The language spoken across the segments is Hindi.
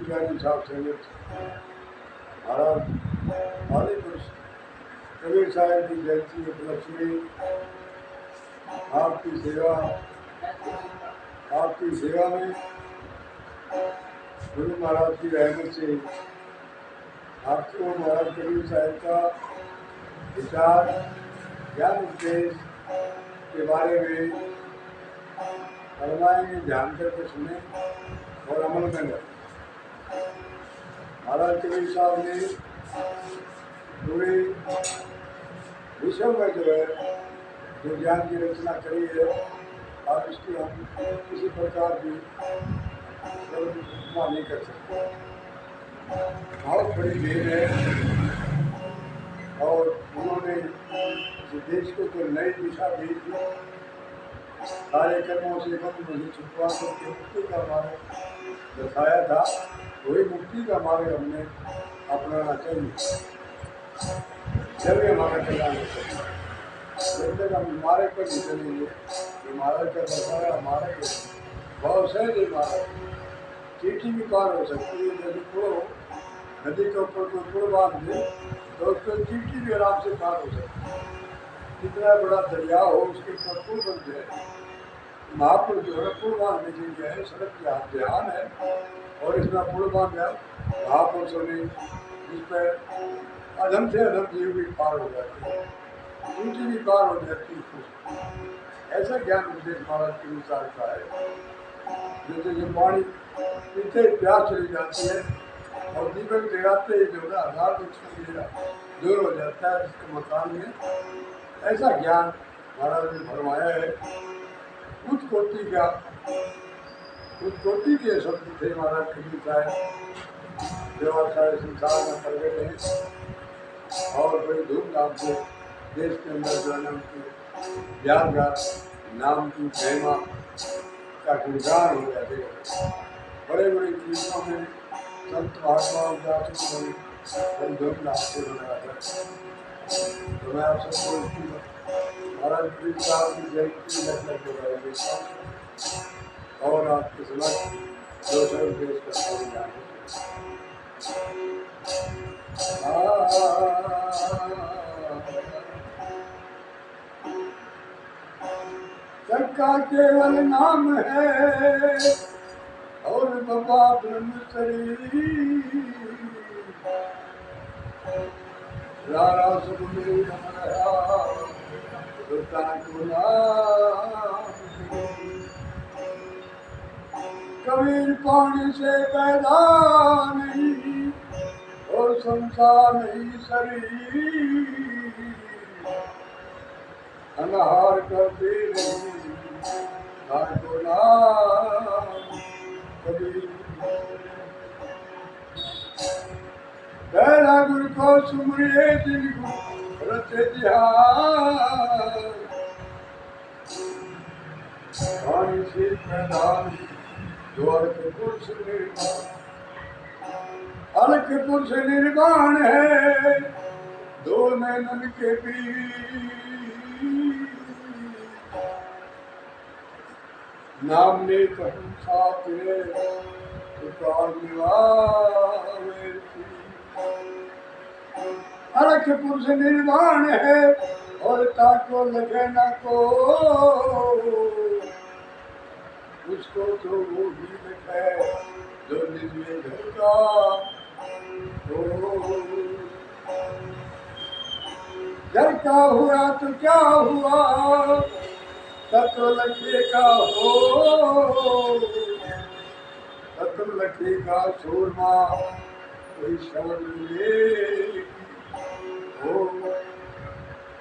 त्यागी साहब संगत महाराज आदिपुरुष कबीर साहब की जयंती उपलक्ष्य में आपकी सेवा में गुरु महाराज की रहमत से आपको महाराज कबीर साहब का विचार ज्ञान उपदेश के बारे में फरमाएंगे, ध्यान करके सुने और अमल में करें। महाराज कबीर साहब ने पूरे विश्व में जो है जो ज्ञान की रचना करी है, आप इसकी हम किसी प्रकार की उपमा नहीं कर सकते। बहुत बड़ी देन है और उन्होंने इस देश को जो नई दिशा दी थी, सारे कर्मों से मुझे छुपवा करके मुक्ति का मार्ग दिखाया था, वही मुक्ति का मार्ग हमने अपनाना चाहिए। जब हमारा कल्याण हो सकता है, जब तक हम मार्ग पर नहीं चलेंगे, ये मार्ग का बताया मार्ग बहुत सहज मार्ग, चीटी भी पार हो सकती है। यदि पुल नदी के ऊपर कोई पुल बांध दे तो उसको चीटी भी आराम से पार हो सकती है। कितना बड़ा दरिया हो, उसके ऊपर पुल बन जाए। महापुरुष जो है पुल बांधने के लिए है, सड़क के ध्यान है और इसमें पुल बांध गया महापुरुषों ने, जिस पर अधम से अधम जीव भी पार हो जाते हैं, चीटी भी पार हो जाती है। ऐसा ज्ञान उपदेश महाराज के अनुसार का है। जैसे जो पानी पीते प्यास चली जाती है और दीपक जगाते ही जो है 1000 दुख दूर हो जाता है जिसके मकान में, ऐसा ज्ञान महाराज ने फरमाया है। उच्च कोटि के शब्द थे महाराज कबीर साहब, जो आज सारे संसार में प्रकट हैं और बड़ी धूमधाम से देश के अंदर जो है उनकी यादगार नाम की महिमा का गुणगान हो जाते हैं। बड़े बड़े कीर्तनों में संत महात्माओं का बड़ी धूमधाम से मनाया जाता है। तो मैं आप सबको महाराज कबीर साहब की जयंती लग देता हूँ और आपके समक्ष जो सब पेश करता हूँ। सबका केवल नाम है और बाबा ब्रह्मचरी, रारा सुखदेव रमया को नाम। कबीर पानी से पैदा नहीं और संसार नहीं शरीर, अनहार करते नहीं को नाम कबीर। पहला गुरु को सुमरिए दिन को रचे ध्यान, पानी से प्रधान जो अर्क पुरुष निर्माण, अर्क पुरुष निर्माण है दो नैनन के बीच। नाम ने कहूँ साथ अर्क पुरुष निर्माण है और ताको लगे न को, उसको तो वो ही लिखे जो निजे धरता हो। जब का हुआ तो क्या हुआ, तत्व लखेगा हो, तत्व लखेगा सूरमा कोई शब्द मिले हो।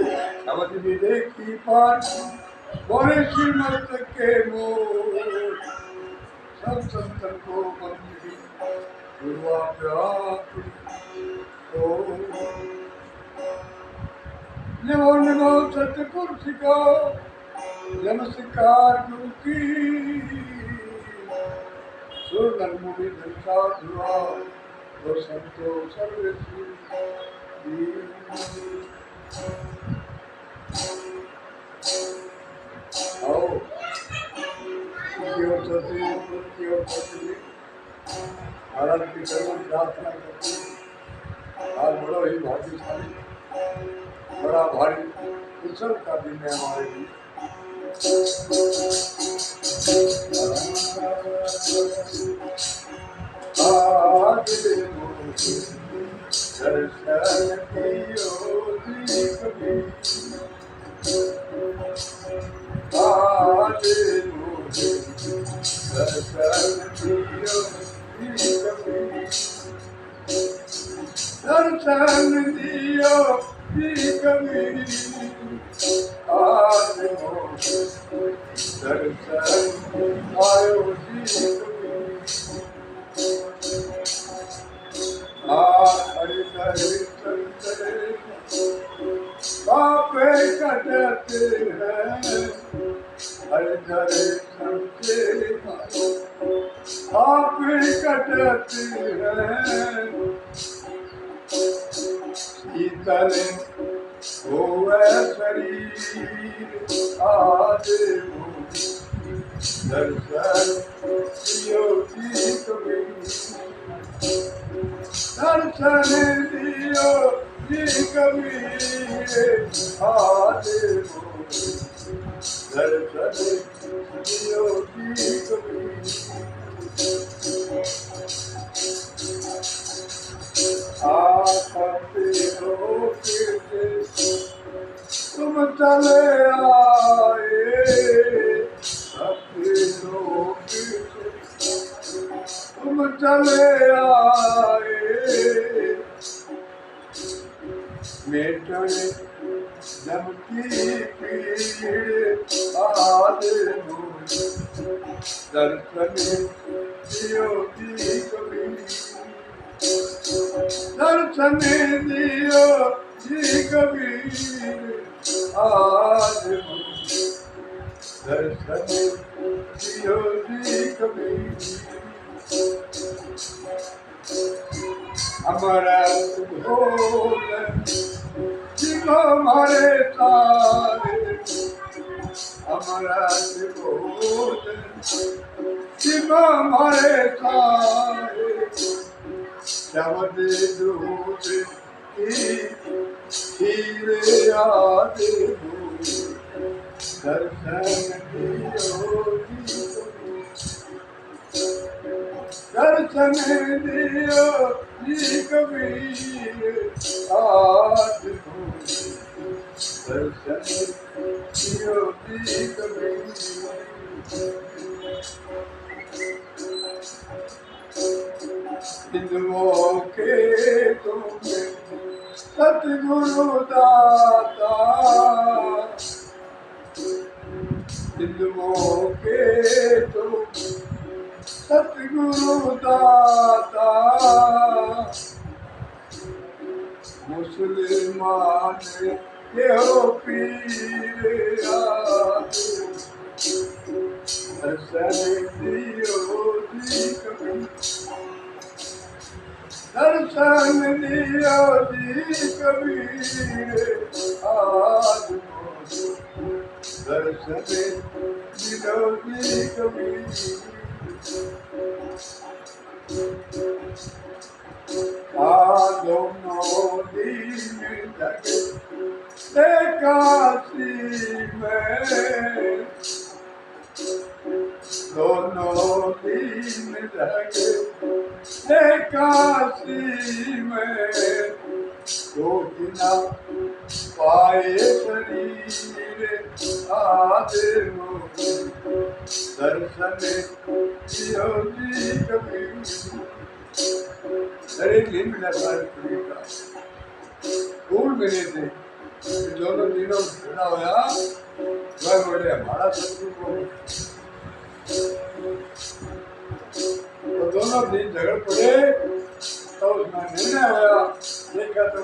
शब्द मिले की पार बोले श्रीमत के मोर, सब संतन को बंदी गुरुआ हो। नमो नमो सतपुरुष को नमस्कार गुरु की, सुर मुनि धनका धुआ तो संतो सर्वस्वी। आओ की ओर चलते महाराज चरण प्रार्थना करते हैं। आज बड़ा ही भाग्यशाली, बड़ा भारी उत्सव का दिन है हमारे लिए। आज दर्शन कियो कभी, आज दर्शन कियो कभी, दर्शन दियो कभी, आज दर्शन आयो कभी। हरि हरि चलते पापे कटते हैं, हरि हरि चलते पापे कटते हैं। शीतल होवे शरीर आज दर्शन दियो कभी, दर्शन दियो कभी, आज दर्शन दियो कभी। तुम चले आए, तुम चले आए, मेटन जम की पीड़ आज दर्शन दियो कभी, दर्शन दियो कभी, आज दर्शन दियो कभी। हमारा भोजन जिलो हमारे तारे, हमारा भोजन जिलो हमारे तारे, शब्द दूध हीरे याद दर्शन दियो, दर्शन दियो कभी, आज दर्शन दियो कभी। हिंदुओं के तुम्हें सतगुरु दाता, हिंदुओं के तुम्हें सतगुरु दाता, मुसलमान के हो पीर आज दर्शन दियो कभी, दर्शन दियो कभी, आज दर्शन दियो कभी। दोनों दिन जगते काशी में, दोनों दिन जगते काशी में, दो दिना पाए शरीर आज दर्शन दियो कभी। एक दिन मिला का फूल मिले थे, दोनों दिनों खड़ा होया वह बोले हमारा सतगुरु को, तो दोनों दिन झगड़ पड़े। तो उसमें निर्णय होया, देखा तो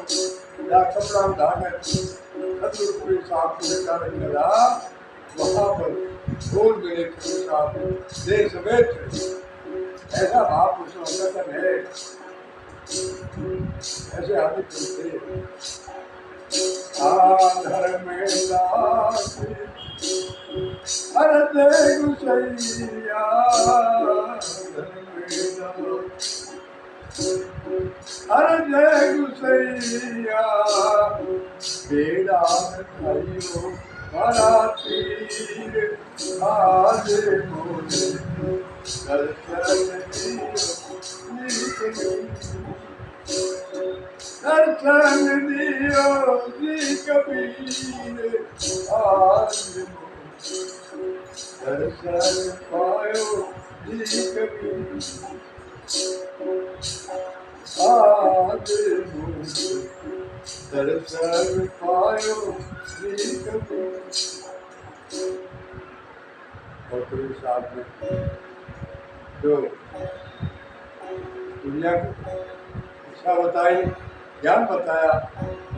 या कपड़ा उठा कर सतगुरु के साथ लेकर लगा, वहाँ पर फूल मिले थे साथ देश समेत। ऐसा महापुरुषों का कथन है, ऐसे आदि करते धर्म में दास हर दे गुसैया, धर्म में दास अरे जय गुसैया बेड़ा खाइयो बड़ा तीर आज मोरे दर्शन दियो जी कबीर आज दर्शन पायो जी कबीर आज दर्शन पायो जी कबीर। और कबीर साहब ने जो दुनिया को शिक्षा बताई, ज्ञान बताया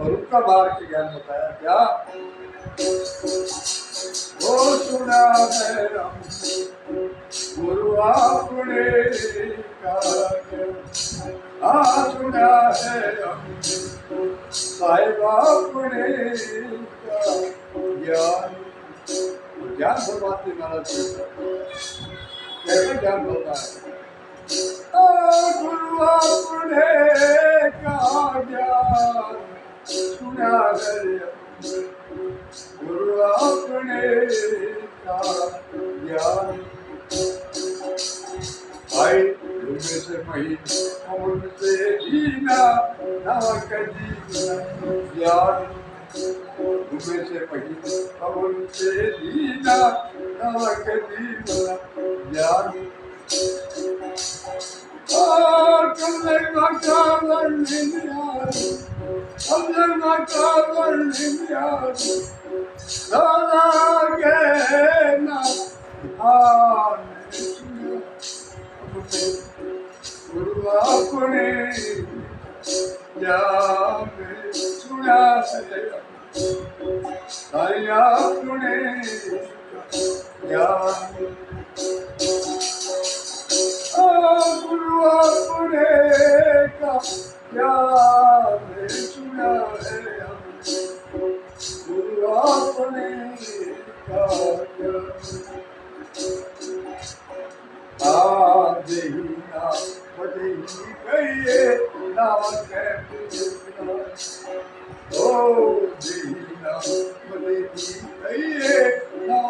और उनका मार्ग के ज्ञान बताया। क्या वो सुना है गुरु आपने का, सुना है साहिब आपने का ज्ञान। ज्ञान भगवान महाराज कैसे ज्ञान होता है? गुरु आपने का ज्ञान सुना है, गुरु आपने का ज्ञान। भाई उनमें से मही उनसे जीना ना जीना ज्ञान, उनमें से मही उनसे जीना ना जीना ज्ञान। कमले माता वर्णिया कमले माता वर्णिया दादा के ना गुरु आपने ज्ञान सुना है, साईं आपने ज्ञान। गुरु आपने का ज्ञान सुना है, गुरु आपने का ज्ञान। देना बदे गए ना ओ देना बदे गए ना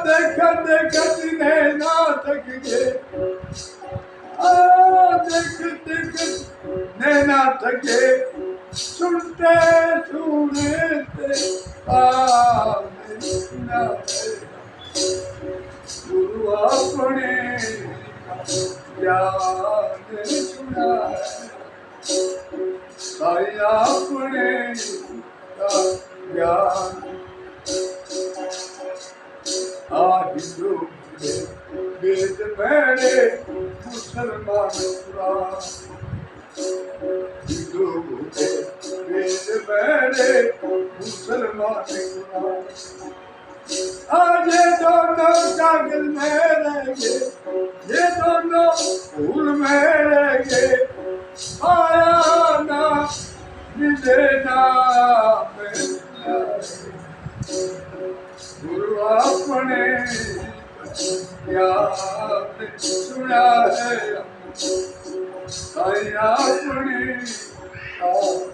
देखत देखत नैना थक गए, देखत देखत नैना थके, सुनते सुनते सुना गुरु आपने ज्ञान सुना साईं आपने ज्ञान। हिंदू वेद मेरे मुसलमान कुरान, हिंदू वेद मेरे मुसलमान कुरान। आज ये दोनों कागज में रहेंगे, ये दोनों फूल में रहेंगे, आया ना मिले ना गुरु आपने ज्ञान सुना है, साईं आपने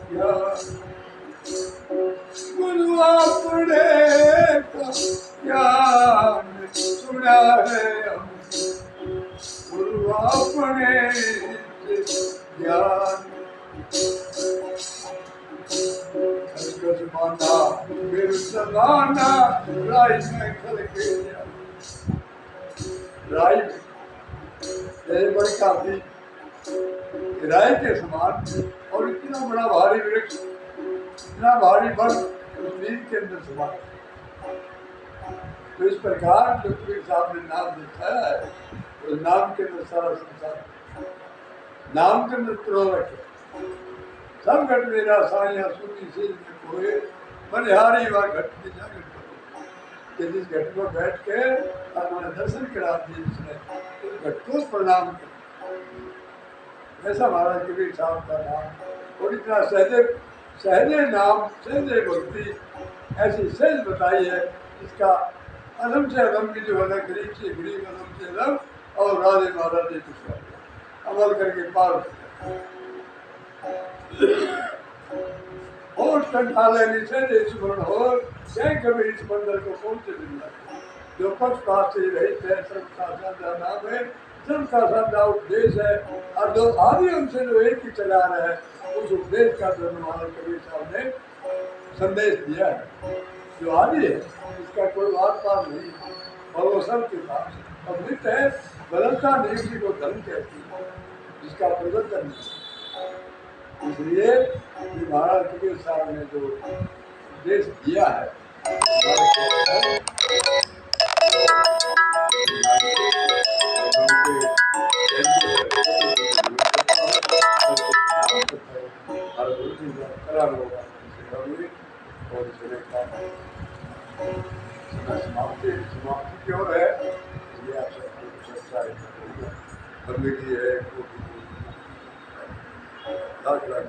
ज्ञान। गुरु आपने ज्ञान सुना है, गुरु आपने ज्ञान। जमाना मेरे जमाना राय में खल के राय बड़ी काफी राय के समान और इतना बड़ा भारी वृक्ष, इतना भारी वन उस नींद के अंदर समान। तो इस प्रकार जो कबीर साहब ने नाम लिखा है, उस नाम के अंदर सारा संसार, नाम के अंदर त्रोवट है। सब घट मेरा साइया सुनी सिर में कोए, बलिहारी व घट दिया कि जिस घट को बैठ के हमारे दर्शन करा दिए, जिसने उस घट को प्रणाम किया। ऐसा महाराज कबीर साहब का नाम और इतना सहजे सहजे नाम, सहजे भक्ति ऐसी सहज बताई है। इसका अदम से अदम की जो है, गरीब से गरीब, अदम से अदम और राधे महाराज कुछ अमल करके पार और कंठाले नीचे स्मरण हो जय कभी इस मंदिर को पहुंचे मिलना जो पक्षपात से रहित है सबका साझा नाम है सबका साझा उपदेश है और जो आदि हमसे जो एक ही चला रहा है उस उपदेश का जो महाराज कबीर साहब ने संदेश दिया है जो आदि है इसका कोई बात पार नहीं और वो सबके पास अमृत है बदलता नहीं उसी को धर्म कहती है जिसका परिवर्तन नहीं इसलिए महाराज कबीर साहब ने जो उपदेश दिया है समाप्ति क्यों है ये आप सबको चर्चा बंदगी है लाख लाख